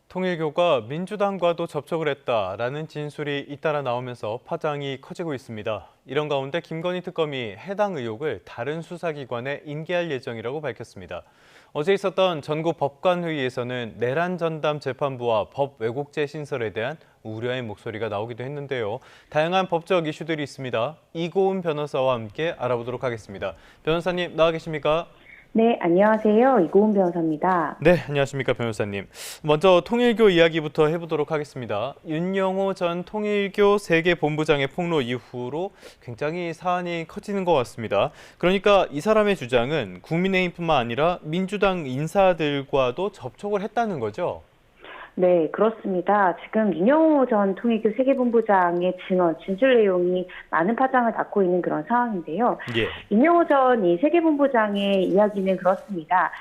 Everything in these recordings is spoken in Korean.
통일교가 민주당과도 접촉을 했다라는 진술이 잇따라 나오면서 파장이 커지고 있습니다. 이런 가운데 김건희 특검이 해당 의혹을 다른 수사기관에 인계할 예정이라고 밝혔습니다. 어제 있었던 전국 법관회의에서는 내란 전담 재판부와 법 왜곡죄 신설에 대한 우려의 목소리가 나오기도 했는데요. 다양한 법적 이슈들이 있습니다. 이고은 변호사와 함께 알아보도록 하겠습니다. 변호사님 나와 계십니까? 네, 안녕하세요. 이고은 변호사입니다. 네, 안녕하십니까 변호사님. 먼저 통일교 이야기부터 해보도록 하겠습니다. 윤영호 전 통일교 세계본부장의 폭로 이후로 굉장히 사안이 커지는 것 같습니다. 그러니까 이 사람의 주장은 국민의힘뿐만 아니라 민주당 인사들과도 접촉을 했다는 거죠? 네, 그렇습니다. 지금 윤영호 전 통일교 세계본부장의 증언, 진술 내용이 많은 파장을 낳고 있는 그런 상황인데요. 예. 윤영호 전 이 세계본부장의 이야기는 그렇습니다.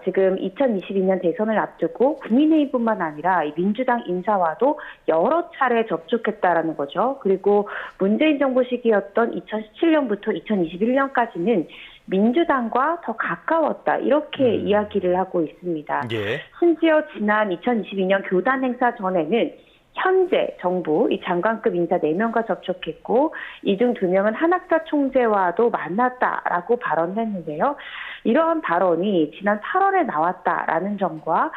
지금 2022년 대선을 앞두고 국민의힘뿐만 아니라 이 민주당 인사와도 여러 차례 접촉했다라는 거죠. 그리고 문재인 정부 시기였던 2017년부터 2021년까지는 민주당과 더 가까웠다 이렇게 이야기를 하고 있습니다. 예. 심지어 지난 2022년 교단 행사 전에는 현재 정부 이 장관급 인사 4명과 접촉했고 이 중 2명은 한학사 총재와도 만났다라고 발언했는데요. 이러한 발언이 지난 8월에 나왔다라는 점과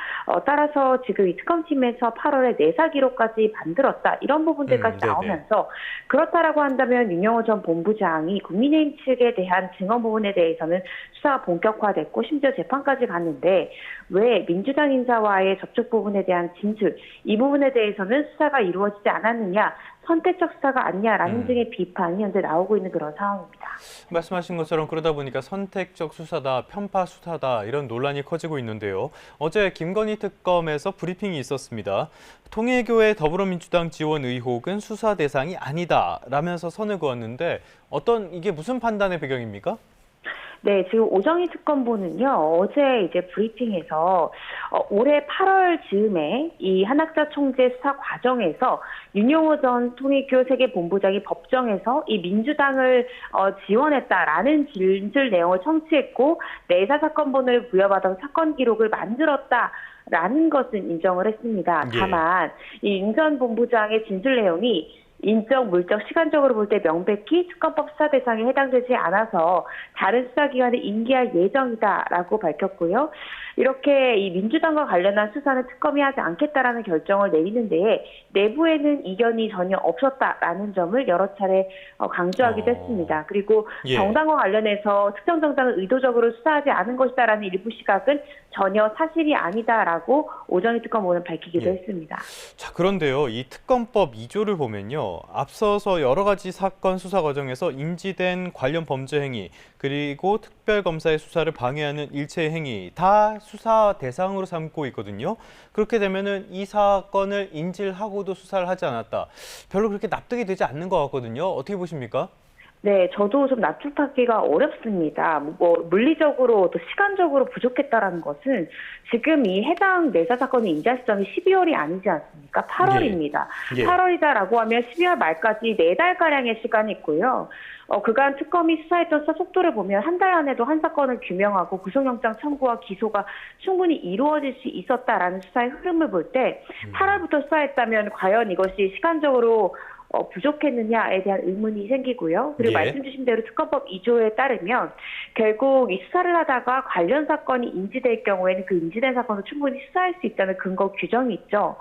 따라서 지금 이 특검팀에서 8월에 내사 기록까지 만들었다 이런 부분들까지 네네. 나오면서 그렇다라고 한다면 윤영호 전 본부장이 국민의힘 측에 대한 증언 부분에 대해서는 수사가 본격화됐고 심지어 재판까지 갔는데 왜 민주당 인사와의 접촉 부분에 대한 진술 이 부분에 대해서는 수사가 이루어지지 않았느냐 선택적 수사가 아니냐라는 등의 비판이 현재 나오고 있는 그런 상황입니다. 말씀하신 것처럼 그러다 보니까 선택적 수사다, 편파 수사다 이런 논란이 커지고 있는데요. 어제 김건희 특검에서 브리핑이 있었습니다. 통일교의 더불어민주당 지원 의혹은 수사 대상이 아니다라면서 선을 그었는데 이게 무슨 판단의 배경입니까? 네, 지금 오정희 특검보는요, 어제 이제 브리핑에서 올해 8월 즈음에 이 한학사 총재 수사 과정에서 윤영호 전 통일교 세계본부장이 법정에서 이 민주당을 지원했다라는 진술 내용을 청취했고 내사 사건번호를 부여받아서 사건 기록을 만들었다라는 것은 인정을 했습니다. 예. 다만 이 윤 전 본부장의 진술 내용이 인적, 물적, 시간적으로 볼 때 명백히 특검법 수사 대상에 해당되지 않아서 다른 수사기관에 인계할 예정이다라고 밝혔고요. 이렇게 이 민주당과 관련한 수사는 특검이 하지 않겠다라는 결정을 내리는 데에 내부에는 이견이 전혀 없었다라는 점을 여러 차례 강조하기도 했습니다. 그리고 예. 정당과 관련해서 특정 정당을 의도적으로 수사하지 않은 것이다라는 일부 시각은 전혀 사실이 아니다라고 오정희 특검보는 밝히기도 했습니다. 자, 그런데요. 이 특검법 2조를 보면요. 앞서서 여러 가지 사건 수사 과정에서 인지된 관련 범죄 행위, 그리고 특별검사의 수사를 방해하는 일체 행위 다 수사 대상으로 삼고 있거든요. 그렇게 되면은 이 사건을 인지를 하고도 수사를 하지 않았다. 별로 그렇게 납득이 되지 않는 것 같거든요. 어떻게 보십니까? 네, 저도 좀 납득하기가 어렵습니다. 물리적으로 또 시간적으로 부족했다라는 것은 지금 이 해당 내사 사건의 인자 시점이 12월이 아니지 않습니까? 8월입니다. 예. 8월이다라고 하면 12월 말까지 4달가량의 시간이 있고요. 그간 특검이 수사했던 수사 속도를 보면 한 달 안에도 한 사건을 규명하고 구속영장 청구와 기소가 충분히 이루어질 수 있었다라는 수사의 흐름을 볼 때 8월부터 수사했다면 과연 이것이 시간적으로 부족했느냐에 대한 의문이 생기고요. 그리고 예. 말씀 주신 대로 특검법 2조에 따르면 결국 이 수사를 하다가 관련 사건이 인지될 경우에는 그 인지된 사건을 충분히 수사할 수 있다는 근거 규정이 있죠.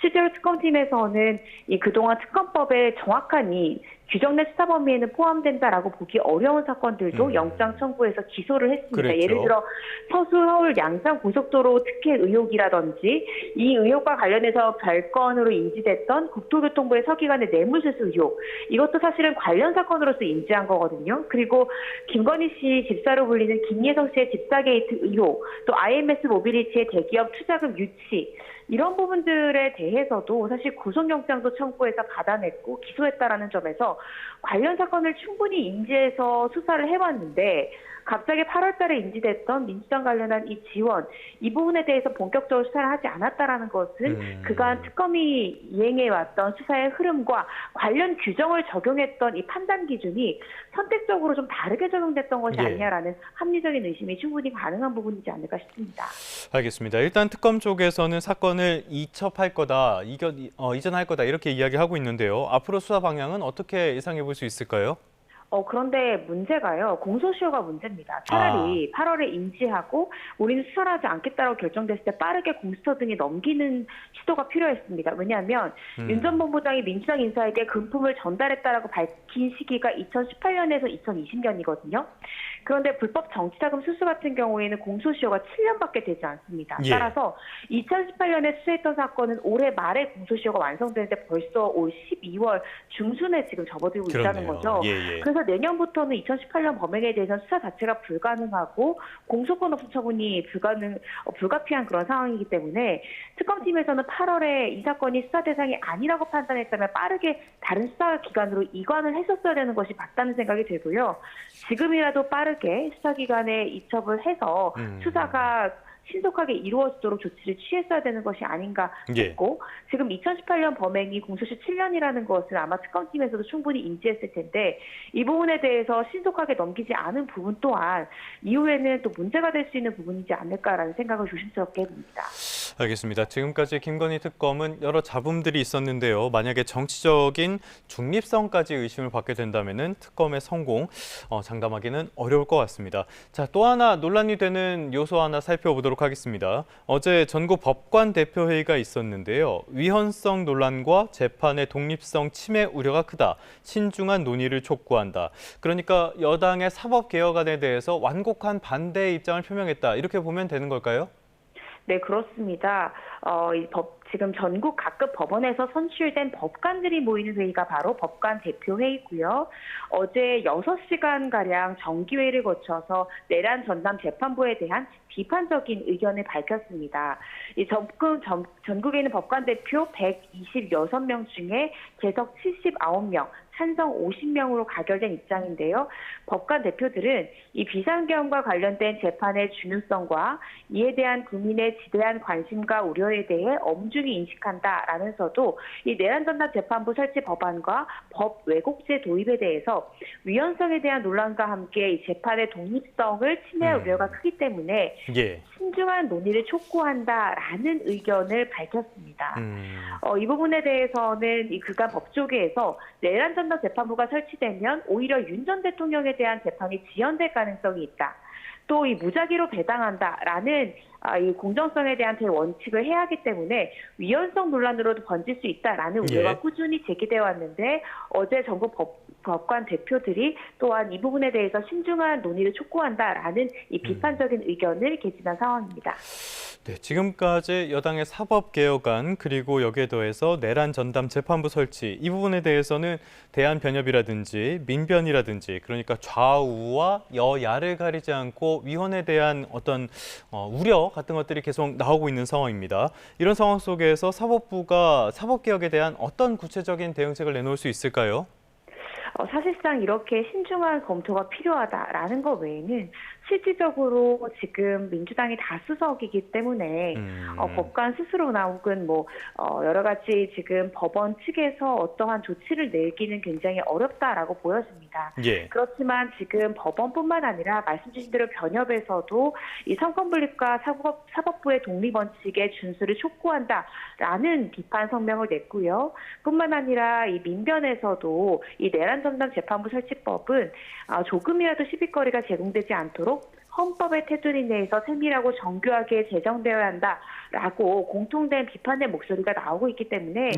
실제로 특검팀에서는 이 그동안 특검법에 정확한 이 규정된 수사 범위에는 포함된다라고 보기 어려운 사건들도 영장 청구해서 기소를 했습니다. 그랬죠. 예를 들어 서수 서울 양산 고속도로 특혜 의혹이라든지 이 의혹과 관련해서 별건으로 인지됐던 국토교통부의 서기관의 뇌물수수 의혹 이것도 사실은 관련 사건으로서 인지한 거거든요. 그리고 김건희 씨 집사로 불리는 김예성 씨의 집사 게이트 의혹 또 IMS 모빌리티의 대기업 투자금 유치 이런 부분들에 대해서도 사실 구속영장도 청구해서 받아냈고 기소했다라는 점에서 관련 사건을 충분히 인지해서 수사를 해왔는데 갑자기 8월 달에 인지됐던 민주당 관련한 이 지원, 이 부분에 대해서 본격적으로 수사를 하지 않았다라는 것은 그간 특검이 이행해왔던 수사의 흐름과 관련 규정을 적용했던 이 판단 기준이 선택적으로 좀 다르게 적용됐던 것이 예. 아니냐라는 합리적인 의심이 충분히 가능한 부분이지 않을까 싶습니다. 알겠습니다. 일단 특검 쪽에서는 사건을 이첩할 거다, 이전할 거다 이렇게 이야기하고 있는데요. 앞으로 수사 방향은 어떻게 예상해 볼 수 있을까요? 그런데 문제가요. 공소시효가 문제입니다. 차라리 8월에 인지하고 우리는 수사를 하지 않겠다고 결정됐을 때 빠르게 공수처 등에 넘기는 시도가 필요했습니다. 왜냐하면 윤 전 본부장이 민주당 인사에게 금품을 전달했다라고 밝힌 시기가 2018년에서 2020년이거든요. 그런데 불법 정치자금 수수 같은 경우에는 공소시효가 7년밖에 되지 않습니다. 예. 따라서 2018년에 수사했던 사건은 올해 말에 공소시효가 완성되는데 벌써 올 12월 중순에 지금 접어들고 있다는 그렇네요. 거죠. 예. 그래서 내년부터는 2018년 범행에 대해서는 수사 자체가 불가능하고 공소권 없음 처분이 불가피한 그런 상황이기 때문에 특검팀에서는 8월에 이 사건이 수사 대상이 아니라고 판단했다면 빠르게 다른 수사 기관으로 이관을 했었어야 되는 것이 맞다는 생각이 들고요. 지금이라도 빠르게 수사기관에 이첩을 해서 수사가 신속하게 이루어지도록 조치를 취했어야 되는 것이 아닌가 싶고 지금 2018년 범행이 공소시효 7년이라는 것을 아마 특검팀에서도 충분히 인지했을 텐데 이 부분에 대해서 신속하게 넘기지 않은 부분 또한 이후에는 또 문제가 될 수 있는 부분이지 않을까라는 생각을 조심스럽게 해봅니다. 알겠습니다. 지금까지 김건희 특검은 여러 잡음들이 있었는데요. 만약에 정치적인 중립성까지 의심을 받게 된다면 특검의 성공 장담하기는 어려울 것 같습니다. 자, 또 하나 논란이 되는 요소 하나 살펴보도록 하겠습니다. 어제 전국 법관 대표회의가 있었는데요. 위헌성 논란과 재판의 독립성 침해 우려가 크다. 신중한 논의를 촉구한다. 그러니까 여당의 사법개혁안에 대해서 완곡한 반대의 입장을 표명했다. 이렇게 보면 되는 걸까요? 네, 그렇습니다. 지금 전국 각급 법원에서 선출된 법관들이 모이는 회의가 바로 법관 대표회의고요. 어제 6시간가량 정기회의를 거쳐서 내란 전담 재판부에 대한 비판적인 의견을 밝혔습니다. 전국에 있는 법관 대표 126명 중에 재석 79명, 찬성 50명으로 가결된 입장인데요. 법관 대표들은 이 비상계엄과 관련된 재판의 중요성과 이에 대한 국민의 지대한 관심과 우려에 대해 엄중히 인식한다라면서도 이 내란전담 재판부 설치 법안과 법 왜곡죄 도입에 대해서 위헌성에 대한 논란과 함께 이 재판의 독립성을 침해할 우려가 크기 때문에 신중한 논의를 촉구한다라는 의견을 밝혔습니다. 이 부분에 대해서는 그간 법조계에서 내란전담 재판부가 설치되면 오히려 윤 전 대통령에 대한 재판이 지연될 가능성이 있다. 또 이 무작위로 배당한다라는 이 공정성에 대한 대원칙을 해야 하기 때문에 위헌성 논란으로도 번질 수 있다라는 우려가 꾸준히 제기되어 왔는데 어제 전국 법관 대표들이 또한 이 부분에 대해서 신중한 논의를 촉구한다라는 이 비판적인 의견을 개진한 상황입니다. 네, 지금까지 여당의 사법개혁안 그리고 여기에 더해서 내란 전담 재판부 설치 이 부분에 대해서는 대한변협이라든지 민변이라든지 그러니까 좌우와 여야를 가리지 않고 위헌에 대한 어떤 우려 같은 것들이 계속 나오고 있는 상황입니다. 이런 상황 속에서 사법부가 사법개혁에 대한 어떤 구체적인 대응책을 내놓을 수 있을까요? 사실상 이렇게 신중한 검토가 필요하다라는 것 외에는 실질적으로 지금 민주당이 다수석이기 때문에 법관 스스로나 혹은 여러 가지 지금 법원 측에서 어떠한 조치를 내기는 굉장히 어렵다라고 보여집니다. 그렇지만 지금 법원뿐만 아니라 말씀 주신 대로 변협에서도 이 성권분립과 사법부의 독립원칙에 준수를 촉구한다라는 비판 성명을 냈고요. 뿐만 아니라 이 민변에서도 이 내란전담 재판부 설치법은 조금이라도 시비거리가 제공되지 않도록 헌법의 테두리 내에서 세밀하고 정교하게 제정되어야 한다라고 공통된 비판의 목소리가 나오고 있기 때문에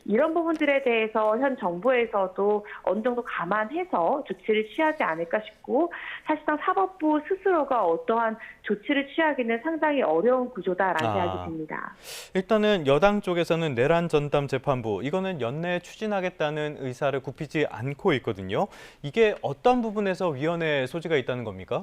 이런 부분들에 대해서 현 정부에서도 어느 정도 감안해서 조치를 취하지 않을까 싶고 사실상 사법부 스스로가 어떠한 조치를 취하기는 상당히 어려운 구조다라는 생각이 듭니다. 일단은 여당 쪽에서는 내란 전담 재판부 이거는 연내에 추진하겠다는 의사를 굽히지 않고 있거든요. 이게 어떤 부분에서 위헌의 소지가 있다는 겁니까?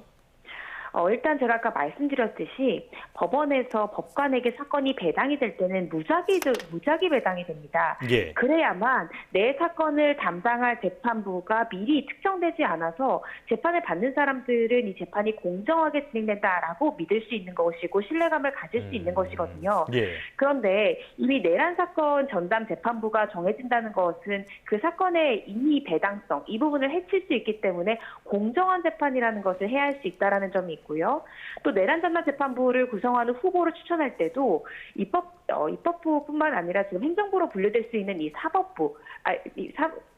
일단 제가 아까 말씀드렸듯이 법원에서 법관에게 사건이 배당이 될 때는 무작위 배당이 됩니다. 예. 그래야만 내 사건을 담당할 재판부가 미리 특정되지 않아서 재판을 받는 사람들은 이 재판이 공정하게 진행된다라고 믿을 수 있는 것이고 신뢰감을 가질 수 있는 것이거든요. 예. 그런데 이미 내란 사건 전담 재판부가 정해진다는 것은 그 사건의 임의 배당성, 이 부분을 해칠 수 있기 때문에 공정한 재판이라는 것을 해야 할 수 있다는 점이 있고요. 또 내란 전담 재판부를 구성하는 후보를 추천할 때도 입법부뿐만 아니라 지금 행정부로 분류될 수 있는 이 사법부,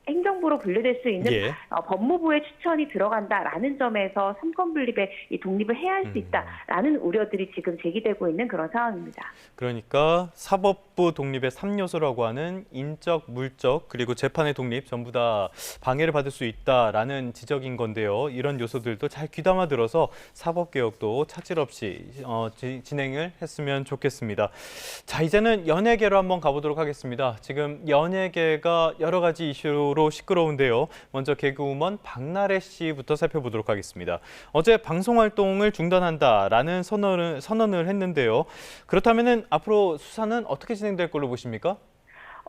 행정부로 분류될 수 있는 예. 법무부의 추천이 들어간다라는 점에서 삼권 분립의 이 독립을 해야 할 수 있다라는 우려들이 지금 제기되고 있는 그런 상황입니다. 그러니까 사법부 독립의 3요소라고 하는 인적, 물적, 그리고 재판의 독립 전부 다 방해를 받을 수 있다라는 지적인 건데요. 이런 요소들도 잘 귀담아 들어서 사법개혁도 차질 없이 진행을 했으면 좋겠습니다. 자, 이제는 연예계로 한번 가보도록 하겠습니다. 지금 연예계가 여러 가지 이슈로 시끄러운데요. 먼저 개그우먼 박나래 씨부터 살펴보도록 하겠습니다. 어제 방송 활동을 중단한다라는 선언을 했는데요. 그렇다면 앞으로 수사는 어떻게 진행될 걸로 보십니까?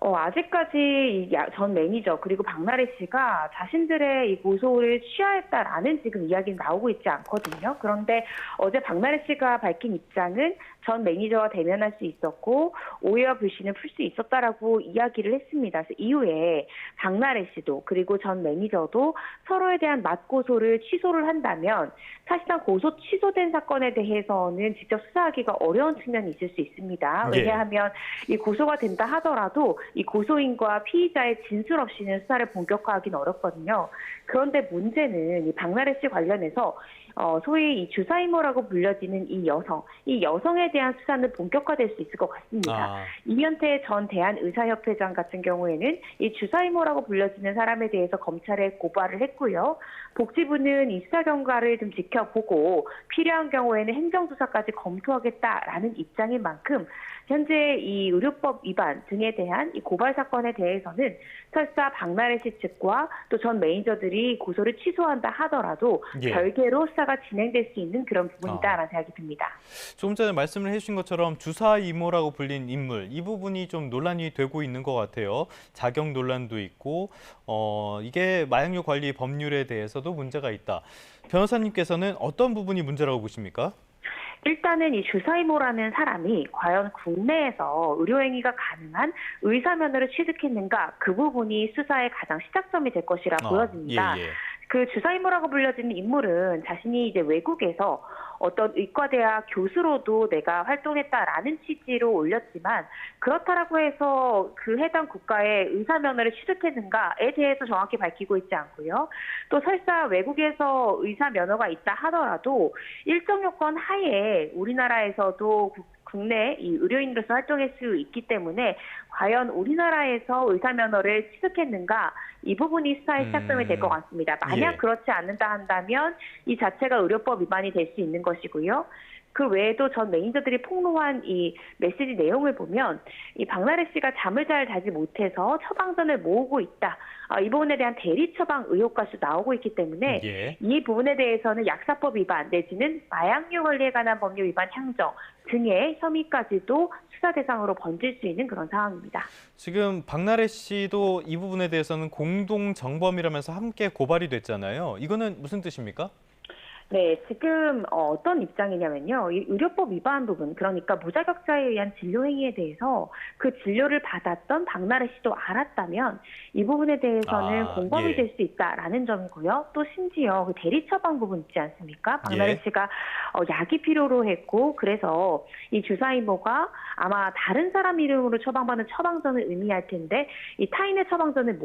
아직까지 전 매니저 그리고 박나래 씨가 자신들의 이 고소를 취하했다라는 지금 이야기는 나오고 있지 않거든요. 그런데 어제 박나래 씨가 밝힌 입장은 전 매니저와 대면할 수 있었고 오해와 불신을 풀 수 있었다라고 이야기를 했습니다. 그래서 이후에 박나래 씨도 그리고 전 매니저도 서로에 대한 맞고소를 취소를 한다면 사실상 고소 취소된 사건에 대해서는 직접 수사하기가 어려운 측면이 있을 수 있습니다. 왜냐하면 이 고소가 된다 하더라도 이 고소인과 피의자의 진술 없이는 수사를 본격화하기는 어렵거든요. 그런데 문제는 이 박나래 씨 관련해서 소위 이 주사이모라고 불려지는 이 여성에 대한 수사는 본격화될 수 있을 것 같습니다. 이면태 전 대한의사협회장 같은 경우에는 이 주사이모라고 불려지는 사람에 대해서 검찰에 고발을 했고요. 복지부는 이 수사 경과를 좀 지켜보고 필요한 경우에는 행정수사까지 검토하겠다라는 입장인 만큼 현재 이 의료법 위반 등에 대한 이 고발 사건에 대해서는 설사 박나래 씨 측과 또 전 매니저들이 고소를 취소한다 하더라도 별개로 수사가 진행될 수 있는 그런 부분이다라는 생각이 듭니다. 조금 전에 말씀을 해주신 것처럼 주사 이모라고 불린 인물, 이 부분이 좀 논란이 되고 있는 것 같아요. 자격 논란도 있고 이게 마약류 관리 법률에 대해서도 문제가 있다. 변호사님께서는 어떤 부분이 문제라고 보십니까? 일단은 이 주사이모라는 사람이 과연 국내에서 의료행위가 가능한 의사 면허를 취득했는가, 그 부분이 수사의 가장 시작점이 될 것이라 보여집니다. 그 주사이모라고 불려지는 인물은 자신이 이제 외국에서 어떤 의과대학 교수로도 내가 활동했다라는 취지로 올렸지만 그렇다라고 해서 그 해당 국가의 의사 면허를 취득했는가에 대해서 정확히 밝히고 있지 않고요. 또 설사 외국에서 의사 면허가 있다 하더라도 일정 요건 하에 우리나라에서도 국내 이 의료인으로서 활동할 수 있기 때문에 과연 우리나라에서 의사 면허를 취득했는가, 이 부분이 수사의 시작점이 될 것 같습니다. 만약 그렇지 않는다 한다면 이 자체가 의료법 위반이 될 수 있는 것이고요. 그 외에도 전 매니저들이 폭로한 이 메시지 내용을 보면 이 박나래 씨가 잠을 잘 자지 못해서 처방전을 모으고 있다. 이 부분에 대한 대리 처방 의혹까지 나오고 있기 때문에 이 부분에 대해서는 약사법 위반 내지는 마약류 관리에 관한 법률 위반 향정 등의 혐의까지도 수사 대상으로 번질 수 있는 그런 상황입니다. 지금 박나래 씨도 이 부분에 대해서는 공동 정범이라면서 함께 고발이 됐잖아요. 이거는 무슨 뜻입니까? 네, 지금 어떤 입장이냐면요. 이 의료법 위반 부분, 그러니까 무자격자에 의한 진료 행위에 대해서 그 진료를 받았던 박나래 씨도 알았다면 이 부분에 대해서는 공범이 될 수 있다라는 점이고요. 또 심지어 그 대리 처방 부분 있지 않습니까? 박나래 씨가 약이 필요로 했고 그래서 이 주사이모가 아마 다른 사람 이름으로 처방받는 처방전을 의미할 텐데 이 타인의 처방전을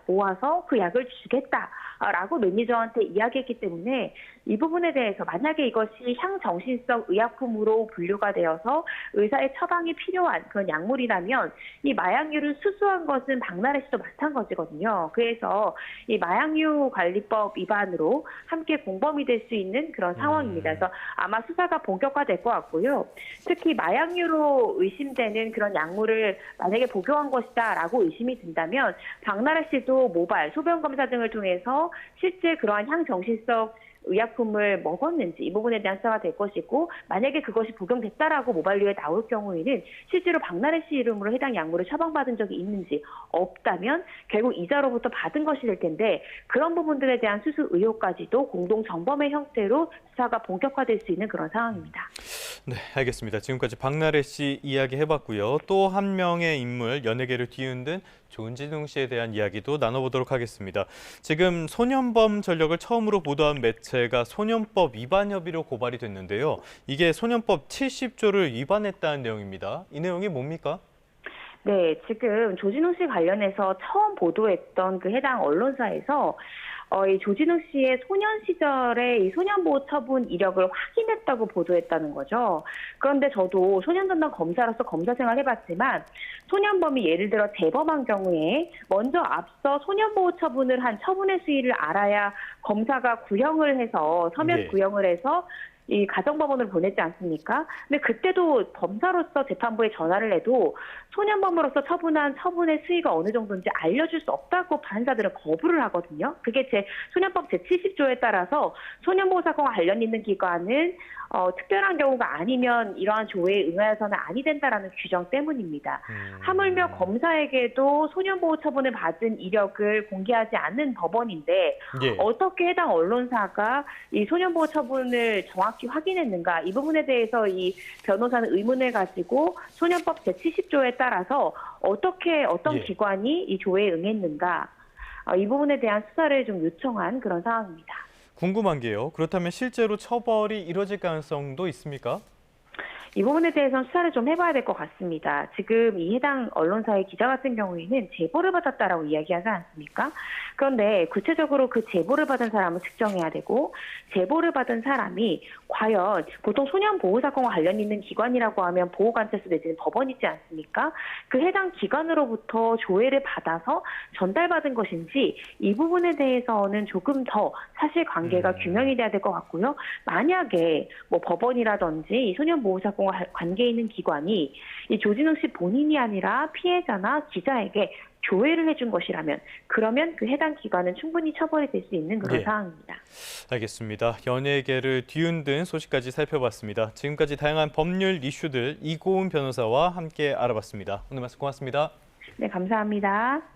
모아서 그 약을 주겠다라고 매니저한테 이야기했기 때문에 이 부분에 대해서 만약에 이것이 향정신성 의약품으로 분류가 되어서 의사의 처방이 필요한 그런 약물이라면 이 마약류를 수수한 것은 박나래 씨도 마찬가지거든요. 그래서 이 마약류 관리법 위반으로 함께 공범이 될 수 있는 그런 상황입니다. 그래서 아마 수사가 본격화될 것 같고요. 특히 마약류로 의심되는 그런 약물을 만약에 복용한 것이다라고 의심이 든다면 박나래 씨도 모발, 소변 검사 등을 통해서 실제 그러한 향정신성 의약품을 먹었는지 이 부분에 대한 수사가 될 것이고 만약에 그것이 복용됐다라고 모발뉴에 나올 경우에는 실제로 박나래 씨 이름으로 해당 약물을 처방받은 적이 있는지 없다면 결국 이자로부터 받은 것이 될 텐데 그런 부분들에 대한 수수 의혹까지도 공동 정범의 형태로 수사가 본격화될 수 있는 그런 상황입니다. 네, 알겠습니다. 지금까지 박나래 씨 이야기 해봤고요. 또 한 명의 인물, 연예계를 뒤흔든 조진웅 씨에 대한 이야기도 나눠보도록 하겠습니다. 지금 소년범 전력을 처음으로 보도한 매체가 소년법 위반 혐의로 고발이 됐는데요. 이게 소년법 70조를 위반했다는 내용입니다. 이 내용이 뭡니까? 네, 지금 조진웅 씨 관련해서 처음 보도했던 그 해당 언론사에서 이 조진웅 씨의 소년 시절의 이 소년보호 처분 이력을 확인했다고 보도했다는 거죠. 그런데 저도 소년 전담 검사로서 검사 생활 해봤지만 소년범이 예를 들어 재범한 경우에 먼저 앞서 소년보호 처분을 한 처분의 수위를 알아야 검사가 구형을 해서 서면 네. 구형을 해서 이 가정법원을 보냈지 않습니까? 근데 그때도 검사로서 재판부에 전화를 해도 소년범으로서 처분한 처분의 수위가 어느 정도인지 알려줄 수 없다고 판사들은 거부를 하거든요. 그게 소년법 제70조에 따라서 소년보호 사건과 관련 있는 기관은 특별한 경우가 아니면 이러한 조회에 응하여서는 아니 된다라는 규정 때문입니다. 하물며 검사에게도 소년보호 처분을 받은 이력을 공개하지 않는 법원인데 예. 어떻게 해당 언론사가 이 소년보호 처분을 정확히 확인했는가 이 부분에 대해서 이 변호사는 의문을 가지고 소년법 제70조에 따라서 어떻게 어떤 예. 기관이 이 조회에 응했는가 이 부분에 대한 수사를 좀 요청한 그런 상황입니다. 궁금한 게요. 그렇다면 실제로 처벌이 이뤄질 가능성도 있습니까? 이 부분에 대해서는 수사를 좀 해봐야 될 것 같습니다. 지금 이 해당 언론사의 기자 같은 경우에는 제보를 받았다라고 이야기하지 않습니까? 그런데 구체적으로 그 제보를 받은 사람을 측정해야 되고 제보를 받은 사람이 과연 보통 소년보호사건과 관련 있는 기관이라고 하면 보호관찰소 내지는 법원 있지 않습니까? 그 해당 기관으로부터 조회를 받아서 전달받은 것인지 이 부분에 대해서는 조금 더 사실관계가 규명이 돼야 될 것 같고요. 만약에 뭐 법원이라든지 이 소년보호사건과 관계 있는 기관이 이 조진웅 씨 본인이 아니라 피해자나 기자에게 조회를 해준 것이라면 그러면 그 해당 기관은 충분히 처벌이 될 수 있는 그런 예. 상황입니다. 알겠습니다. 연예계를 뒤흔든 소식까지 살펴봤습니다. 지금까지 다양한 법률 이슈들 이고은 변호사와 함께 알아봤습니다. 오늘 말씀 고맙습니다. 네, 감사합니다.